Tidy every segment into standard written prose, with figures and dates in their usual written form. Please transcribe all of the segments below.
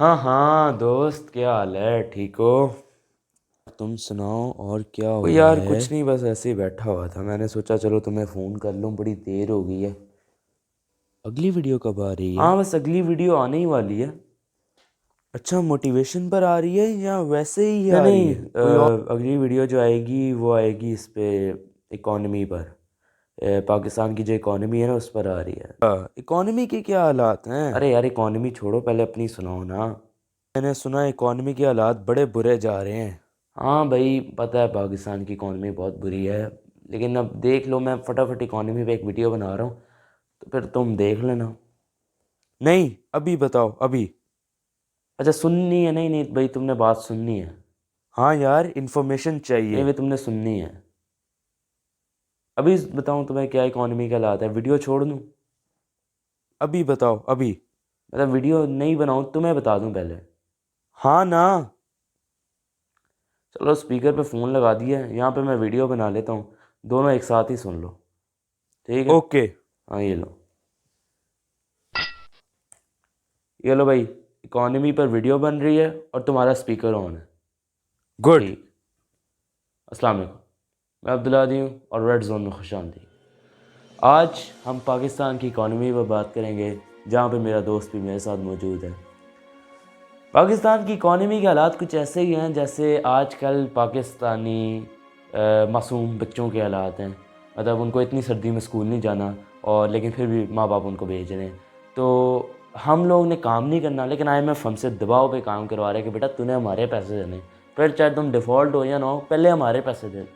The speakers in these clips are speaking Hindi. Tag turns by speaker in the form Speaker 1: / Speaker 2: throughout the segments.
Speaker 1: हाँ हाँ दोस्त, क्या हाल है? ठीक हो? तुम सुनाओ, और क्या हो रहा
Speaker 2: यार
Speaker 1: है?
Speaker 2: कुछ नहीं, बस ऐसे ही बैठा हुआ था। मैंने सोचा चलो तुम्हें फ़ोन कर लूँ, बड़ी देर हो गई है।
Speaker 1: अगली वीडियो कब आ रही है?
Speaker 2: हाँ, बस अगली वीडियो आने ही वाली है।
Speaker 1: अच्छा, मोटिवेशन पर आ रही है या वैसे ही
Speaker 2: नहीं
Speaker 1: आ रही
Speaker 2: नहीं,
Speaker 1: है कोई और?
Speaker 2: अगली वीडियो जो आएगी वो आएगी इस पे, इकॉनमी पर। पाकिस्तान की जो इकॉनमी है ना, उस पर आ रही है।
Speaker 1: इकोनॉमी के क्या हालात हैं?
Speaker 2: अरे यार, इकॉनमी छोड़ो, पहले अपनी सुनाओ ना।
Speaker 1: मैंने सुना इकोनॉमी के हालात बड़े बुरे जा रहे हैं।
Speaker 2: हाँ भाई, पता है पाकिस्तान की इकॉनमी बहुत बुरी है। लेकिन अब देख लो, मैं फटाफट इकॉनमी पे एक वीडियो बना रहा हूँ, तो फिर तुम देख लेना।
Speaker 1: नहीं, अभी बताओ अभी।
Speaker 2: अच्छा, सुननी है? नहीं नहीं भाई, तुमने बात सुननी है।
Speaker 1: हाँ यार, इन्फॉर्मेशन
Speaker 2: नहीं
Speaker 1: चाहिए।
Speaker 2: भाई, तुमने सुननी है। अभी बताऊं तुम्हें क्या इकॉनमी का हालात है? वीडियो छोड़ दूं?
Speaker 1: अभी बताओ अभी।
Speaker 2: मतलब वीडियो नहीं बनाऊं, तुम्हें बता दूं पहले?
Speaker 1: हाँ ना।
Speaker 2: चलो, स्पीकर पे फ़ोन लगा दिया है, यहाँ पे मैं वीडियो बना लेता हूँ। दोनों एक साथ ही सुन लो। ठीक है?
Speaker 1: ओके।
Speaker 2: हाँ, ये लो। ये लो भाई, इकॉनमी पर वीडियो बन रही है और तुम्हारा स्पीकर ऑन है।
Speaker 1: गुड।
Speaker 2: ठीक। अस्सलाम वालेकुम। मैं अब्दुल्ला आदि हूँ और रेड जोन में खुश आमदीद। आज हम पाकिस्तान की इकॉनमी पर बात करेंगे, जहाँ पे मेरा दोस्त भी मेरे साथ मौजूद है। पाकिस्तान की इकॉनमी के हालात कुछ ऐसे ही हैं जैसे आजकल पाकिस्तानी मासूम बच्चों के हालात हैं। मतलब उनको इतनी सर्दी में स्कूल नहीं जाना, और लेकिन फिर भी माँ बाप उनको भेज रहे हैं। तो हम लोग ने काम नहीं करना, लेकिन IMF हमसे दबाव पे काम करवा रहा है कि बेटा तूने हमारे पैसे देने, फिर चाहे तुम डिफ़ॉल्ट हो या ना हो, पहले हमारे पैसे दे।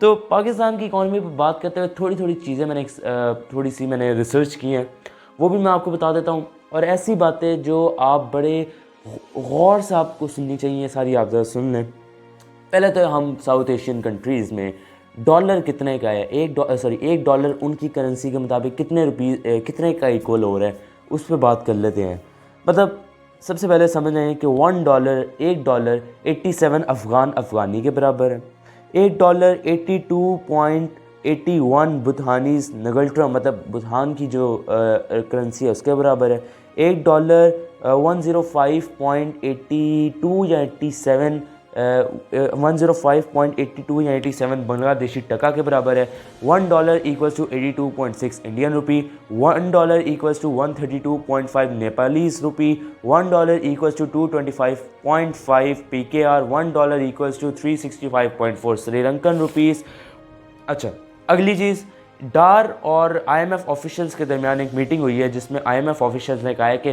Speaker 2: तो पाकिस्तान की इकॉनमी पर बात करते हुए थोड़ी थोड़ी चीज़ें थोड़ी सी मैंने रिसर्च की हैं, वो भी मैं आपको बता देता हूँ। और ऐसी बातें जो आप बड़े गौर से आपको सुननी चाहिए, सारी आप ज़रा सुन लें। पहले तो हम साउथ एशियन कंट्रीज़ में डॉलर कितने का है, एक डॉलर उनकी करेंसी के मुताबिक कितने का इक्वल हो रहा है, उस पर बात कर लेते हैं। मतलब सबसे पहले समझ लें कि एक डॉलर 87 अफ़गानी के बराबर है। एक डॉलर 82.81 बुधानीज नगल्ट्रा, मतलब बुधान की जो करेंसी है, उसके बराबर है। एक डॉलर 105.82 या 87 105.82 या 87 बांग्लादेशी टका के बराबर है। $1 equals to 82.6 Indian rupee. $1 equals to 132.5 Nepalese rupee. $1 equals to 225.5 PKR। $1 equals to 365.4 Sri Lankan rupees. अच्छा, अगली चीज़, डार और IMF ऑफिशियल्स के दरमियान एक मीटिंग हुई है, जिसमें IMF ऑफिशियल्स ने कहा है कि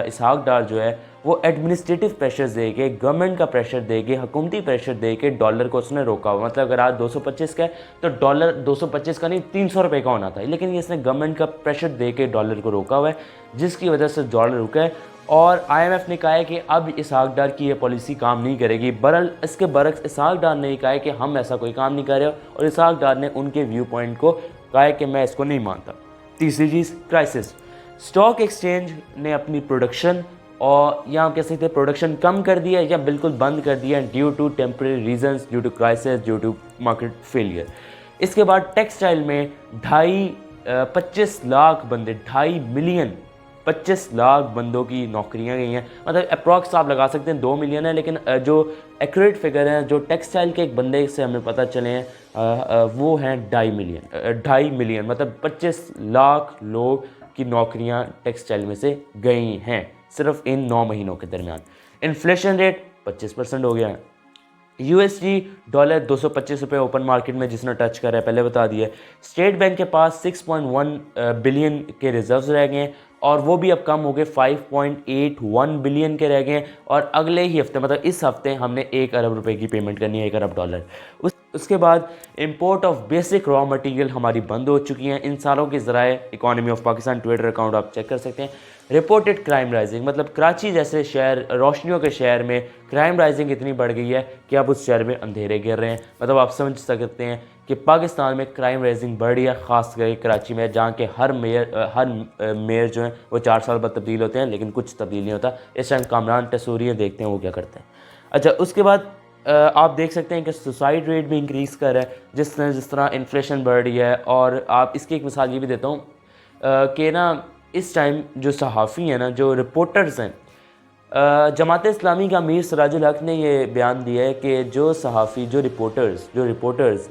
Speaker 2: इसहाक डार जो है वो एडमिनिस्ट्रेटिव प्रेशर दे के, गवर्नमेंट का प्रेशर दे के, हुकूमती प्रेशर दे के डॉलर को उसने रोका हुआ। मतलब अगर आज 225 का है तो डॉलर 225 का नहीं, 300 रुपये का होना था, लेकिन ये इसने गवर्नमेंट का प्रेशर दे के डॉलर को रोका हुआ है, जिसकी वजह से डॉलर रुका है। और IMF ने कहा है कि अब इसहाक डार की ये पॉलिसी काम नहीं करेगी। बरल इसके बरक्स इसहाक डार ने कहा है कि हम ऐसा कोई काम नहीं कर रहे, और इसहाक डार ने उनके व्यू पॉइंट को कहा है कि मैं इसको नहीं मानता। तीसरी चीज़, क्राइसिस। स्टॉक एक्सचेंज ने अपनी प्रोडक्शन, और यहाँ कह सकते हैं प्रोडक्शन कम कर दिया या बिल्कुल बंद कर दिया, due to temporary reasons, due to crisis, due to market failure. इसके बाद टेक्सटाइल में 25 लाख बंदे, 2.5 मिलियन, 25 लाख बंदों की नौकरियां गई हैं। मतलब अप्रॉक्स आप लगा सकते हैं 2 मिलियन है, लेकिन जो एक्यूरेट फिगर है जो टेक्सटाइल के एक बंदे से हमें पता चले हैं, वो हैं 2.5 मिलियन। मतलब 25 लाख लोग की नौकरियां टेक्सटाइल में से गई हैं सिर्फ इन 9 महीनों के दरमियान। इन्फ्लेशन रेट 25% हो गया है। USD डॉलर 225 रुपये ओपन मार्केट में जिसने टच करा है, पहले बता दिया। स्टेट बैंक के पास 6.1 बिलियन के रिजर्व्स रह गए हैं, और वो भी अब कम हो गए, 5.81 बिलियन के रह गए हैं। और अगले ही हफ्ते, मतलब इस हफ्ते, हमने 1 अरब रुपए की पेमेंट करनी है, 1 अरब डॉलर। उसके बाद import of basic raw material हमारी बंद हो चुकी हैं। इन सालों के ज़राए economy of Pakistan Twitter account आप चेक कर सकते हैं। रिपोर्टेड क्राइम राइजिंग, मतलब कराची जैसे शहर, रोशनियों के शहर में क्राइम राइजिंग इतनी बढ़ गई है कि अब उस शहर में अंधेरे गिर रहे हैं। मतलब आप समझ सकते हैं कि पाकिस्तान में क्राइम राइजिंग बढ़ रही है, ख़ास करके कराची में, जहाँ के हर मेयर जो हैं वो 4 साल बाद तब्दील होते हैं, लेकिन कुछ तब्दील नहीं होता। इस टाइम कामरान टसूरी देखते हैं वो क्या करते हैं। अच्छा, उसके बाद आप देख सकते हैं कि सुसाइड रेट भी इंक्रीज़ कर रहा है, जिस तरह इन्फ्लेशन बढ़ रही है। और आप इसकी एक मिसाल ये भी देता हूँ कि ना, इस टाइम जो सहाफ़ी हैं ना, जो रिपोर्टर्स हैं, जमात इस्लामी का अमीर सिराजुल हक ने ये बयान दिया है कि जो सहाफ़ी जो रिपोर्टर्स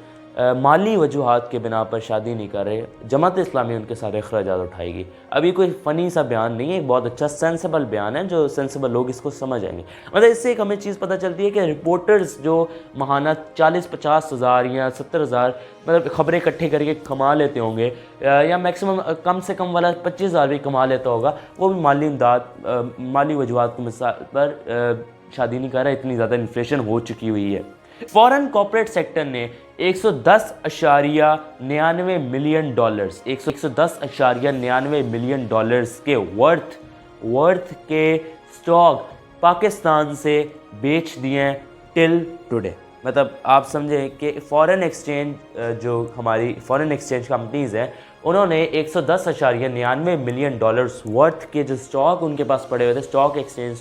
Speaker 2: माली वजूहात के बिना पर शादी नहीं कर रहे, जमात इस्लामी उनके सारे अखराजात उठाएगी। अब ये कोई फ़नी सा बयान नहीं है, एक बहुत अच्छा सेंसिबल बयान है, जो सेंसिबल लोग इसको समझ आएंगे। मतलब इससे एक हमें चीज़ पता चलती है कि रिपोर्टर्स जो महाना 40-50 हज़ार या 70 हज़ार मतलब ख़बरें इकट्ठे करके कमा लेते होंगे, या मैक्सिमम कम से कम वाला 25 हज़ार भी कमा लेता होगा, वो भी माली इमदाद माली वजूहात की मिसाल पर शादी नहीं कर रहा। इतनी ज़्यादा इन्फ्लेशन हो चुकी हुई है। फॉरेन कॉर्पोरेट सेक्टर ने 110.99 मिलियन डॉलर्स 110.99 मिलियन डॉलर्स के वर्थ के स्टॉक पाकिस्तान से बेच दिए हैं टिल टुडे। मतलब आप समझें कि फॉरेन एक्सचेंज जो हमारी फॉरेन एक्सचेंज कंपनीज़ हैं, उन्होंने 110.99 मिलियन डॉलर्स वर्थ के जो स्टॉक उनके पास पड़े हुए थे, स्टॉक एक्सचेंज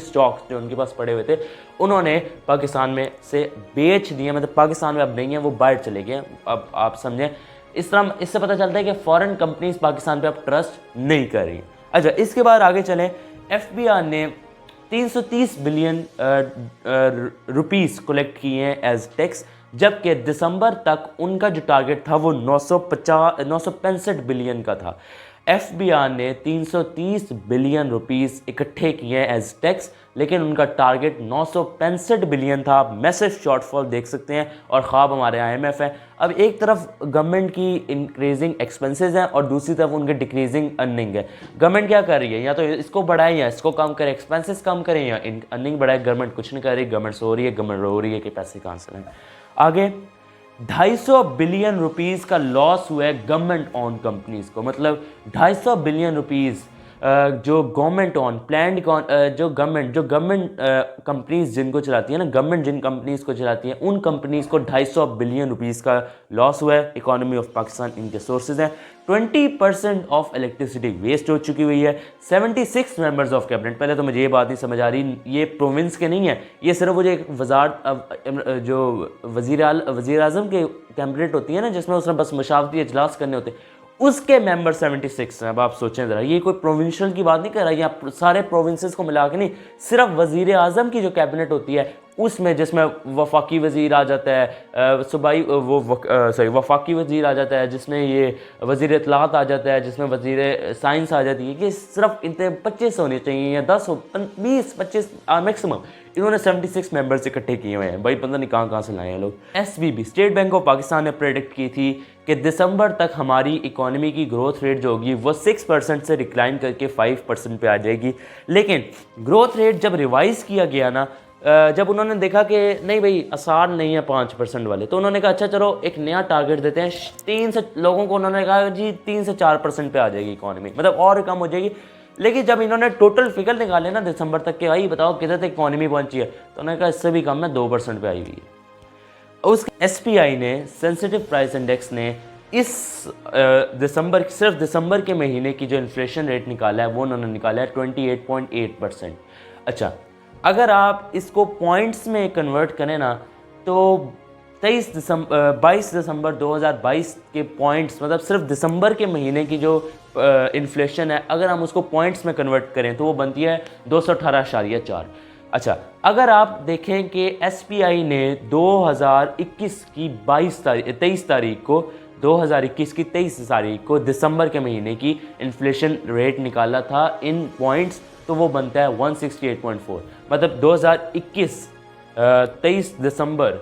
Speaker 2: स्टॉक्स जो उनके पास पड़े हुए थे, उन्होंने पाकिस्तान में से बेच दिए। मतलब पाकिस्तान में अब नहीं है, वो बाहर चले गए। अब आप समझें, इस तरह इससे पता चलता है कि फॉरेन कंपनीज पाकिस्तान पे अब ट्रस्ट नहीं कर रही। अच्छा, इसके बाद आगे चलें। FBI ने 330 बिलियन रुपीस कलेक्ट किए हैं एज टैक्स, जबकि दिसंबर तक उनका जो टारगेट था वो 965 बिलियन का था। FBI ने 330 बिलियन रुपीस इकट्ठे किए हैं एज टैक्स, लेकिन उनका टारगेट 965 बिलियन था। मैसिव शॉर्टफॉल देख सकते हैं, और ख्वाब हमारे IMF है। अब एक तरफ गवर्नमेंट की इंक्रीजिंग एक्सपेंसेस हैं और दूसरी तरफ उनके डिक्रीजिंग अर्निंग है। गवर्नमेंट क्या कर रही है, या तो इसको बढ़ाएं या इसको कम करें, एक्सपेंसेस कम करें या अर्निंग बढ़ाए। गवर्नमेंट कुछ नहीं कर रही, गवर्नमेंट सो रही है, गवर्नमेंट रो रही है कि पैसे कहाँ से लाएं। आगे 250 बिलियन रुपीस का लॉस हुआ है गवर्नमेंट ऑन कंपनीज को। मतलब 250 बिलियन रुपीस जो गवर्नमेंट ऑन प्लान्ड जो गवर्नमेंट कंपनीज जिनको चलाती है ना, गवर्नमेंट जिन कंपनीज को चलाती है, उन कंपनीज को 250 बिलियन रुपीस का लॉस हुआ है। इकोनॉमी ऑफ पाकिस्तान इनके सोर्सेज हैं। 20% ऑफ इलेक्ट्रिसिटी वेस्ट हो चुकी हुई है। 76 मेंबर्स ऑफ कैबिनेट, पहले तो मुझे ये बात नहीं समझ आ रही, ये प्रोविंस के नहीं है, ये सिर्फ वो जो एक जो वज़ीर आज़म के कैबिनेट होती है ना, जिसमें उसने बस मशावरती इजलास करने होते, उसके मेंबर 76 हैं। अब आप सोचें ज़रा, ये कोई प्रोविंशियल की बात नहीं कर रहा, यहाँ सारे प्रोविंसेस को मिला के नहीं, सिर्फ वज़ीर आज़म की जो कैबिनेट होती है उसमें, जिसमें वफाकी वज़ीर आ जाता है, सूबाई वफाकी वज़ीर आ जाता है, जिसमें ये वज़ीर इत्तलात आ जाता है, जिसमें वज़ीर साइंस आ जाती है, कि सिर्फ इतने 25 होने चाहिए या 10 20 25 मैक्सिमम। इन्होंने 76 मेंबर्स इकट्ठे किए हुए हैं। भाई पता नहीं कहाँ से लाए हैं लोग। SBB state bank of Pakistan ने प्रेडिक्ट की थी कि दिसंबर तक हमारी इकोनॉमी की ग्रोथ रेट जो होगी वो 6% से डिक्लाइन करके 5% पे आ जाएगी। लेकिन ग्रोथ रेट जब रिवाइज़ किया गया ना, जब उन्होंने देखा कि नहीं भाई आसार नहीं है 5% वाले, तो उन्होंने कहा अच्छा चलो एक नया टारगेट देते हैं। 3 से लोगों को उन्होंने कहा जी 3 से 4% पे आ जाएगी इकोनॉमी, मतलब और कम हो जाएगी। लेकिन जब इन्होंने टोटल फिगर निकाले ना दिसंबर तक के, भाई बताओ कितने तक इकोनॉमी पहुंची है, तो उन्होंने कहा इससे भी कम है, 2% पे आई हुई है। उसके SPI ने सेंसिटिव प्राइस इंडेक्स ने इस सिर्फ दिसंबर के महीने की जो इन्फ्लेशन रेट निकाला है वो उन्होंने निकाला है 28.8%। अच्छा, अगर आप इसको पॉइंट्स में कन्वर्ट करें ना, तो 22 दिसंबर 2022 के पॉइंट्स, मतलब सिर्फ दिसंबर के महीने की जो इन्फ्लेशन है, अगर हम उसको पॉइंट्स में कन्वर्ट करें तो वो बनती है 218.4। अच्छा, अगर आप देखें कि SPI ने 2021 की 23 तारीख को 2021 की 23 तारीख को दिसंबर के महीने की इन्फ्लेशन रेट निकाला था इन पॉइंट्स, तो वो बनता है 168.4। मतलब 2021 23 दिसंबर,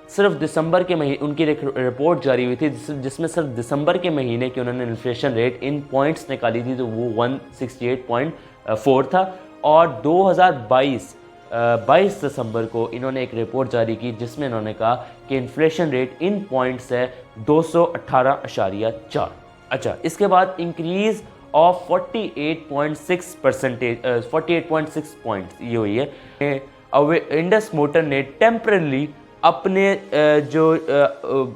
Speaker 2: सिर्फ दिसंबर के महीने उनकी रिपोर्ट जारी हुई थी जिसमें सिर्फ दिसंबर के महीने की उन्होंने इन्फ्लेशन रेट इन पॉइंट्स निकाली थी, तो वो 168.4 था। और 2022 22 दिसंबर को इन्होंने एक रिपोर्ट जारी की जिसमें इन्होंने कहा कि इन्फ्लेशन रेट इन पॉइंट्स है 218.4। अच्छा, इसके बाद इंक्रीज ऑफ 48.6 पॉइंट्स ये हुई है। इंडस मोटर ने टेम्परली अपने जो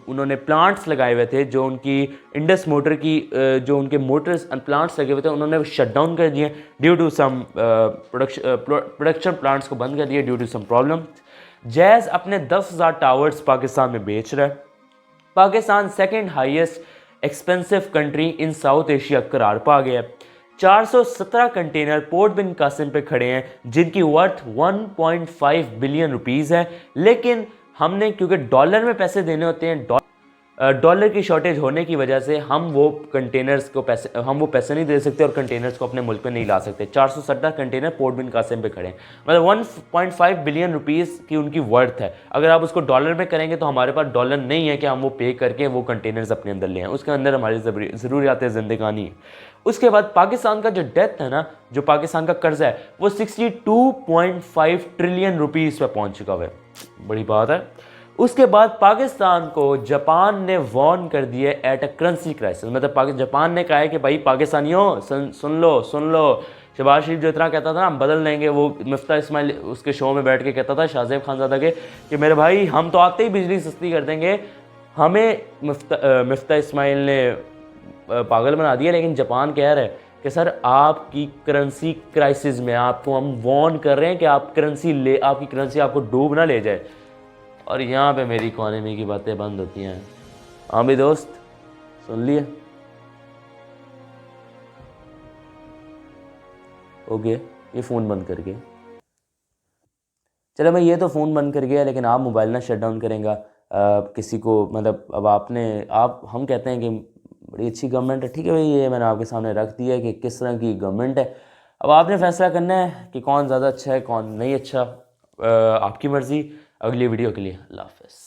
Speaker 2: उन्होंने प्लांट्स लगाए हुए थे, जो उनकी इंडस मोटर की जो उनके मोटर्स प्लांट्स लगे हुए थे, उन्होंने शट डाउन कर दिए due to some production plants को बंद कर दिए due to some problem. Jazz अपने 10,000 टावर्स पाकिस्तान में बेच रहा है। Pakistan second highest expensive country in South Asia करार पा गया है। 417 कंटेनर पोर्ट बिन कासिम पे खड़े हैं जिनकी वर्थ 1.5 बिलियन रुपीस है, लेकिन हमने क्योंकि डॉलर में पैसे देने होते हैं, डॉलर की शॉर्टेज होने की वजह से हम वो पैसे नहीं दे सकते और कंटेनर्स को अपने मुल्क में नहीं ला सकते। 417 कंटेनर पोर्ट बिन कासिम पे खड़े हैं, मतलब 1.5 बिलियन रुपीस की उनकी वर्थ है। अगर आप उसको डॉलर में करेंगे तो हमारे पास डॉलर नहीं है कि हम वो पे करके वो कंटेनर्स अपने अंदर ले आएं, उसके अंदर हमारी ज़रूरियात ज़िंदगानी है। उसके बाद पाकिस्तान का जो डेथ है ना, जो पाकिस्तान का कर्जा है, वो 62.5 ट्रिलियन रुपीस पे पहुंच चुका है, बड़ी बात है। उसके बाद पाकिस्तान को जापान ने वार्न कर दिया एट अ करेंसी क्राइसिस, मतलब जापान ने कहा है कि भाई पाकिस्तानियों सुन लो। शहबाज शरीफ जो इतना कहता था ना हम बदल लेंगे, वो मिफ्ता इस्माइल उसके शो में बैठ के कहता था शाहजेब खानज़ादा के कि मेरे भाई हम तो आते ही बिजली सस्ती कर देंगे, हमें मिफ्ता इस्माइल ने पागल बना दिया। लेकिन जापान कह रहा है कि सर आपकी करेंसी क्राइसिस में आपको हम वार्न कर रहे हैं कि आपकी करेंसी आपको डूब ना ले जाए। और यहाँ पे मेरी इकोनॉमी की बातें बंद होती हैं। हाँ भी दोस्त, सुन लिए? ओके, ये फ़ोन बंद कर गया। चलो मैं ये तो फ़ोन बंद कर गया, लेकिन आप मोबाइल ना शट डाउन करेंगे किसी को, मतलब अब हम कहते हैं कि बड़ी अच्छी गवर्नमेंट है, ठीक है भाई, ये मैंने आपके सामने रख दिया है कि किस तरह की गवर्नमेंट है। अब आपने फैसला करना है कि कौन ज़्यादा अच्छा है कौन नहीं अच्छा, आपकी मर्ज़ी। अगली वीडियो के लिए अल्लाह हाफ़िज़।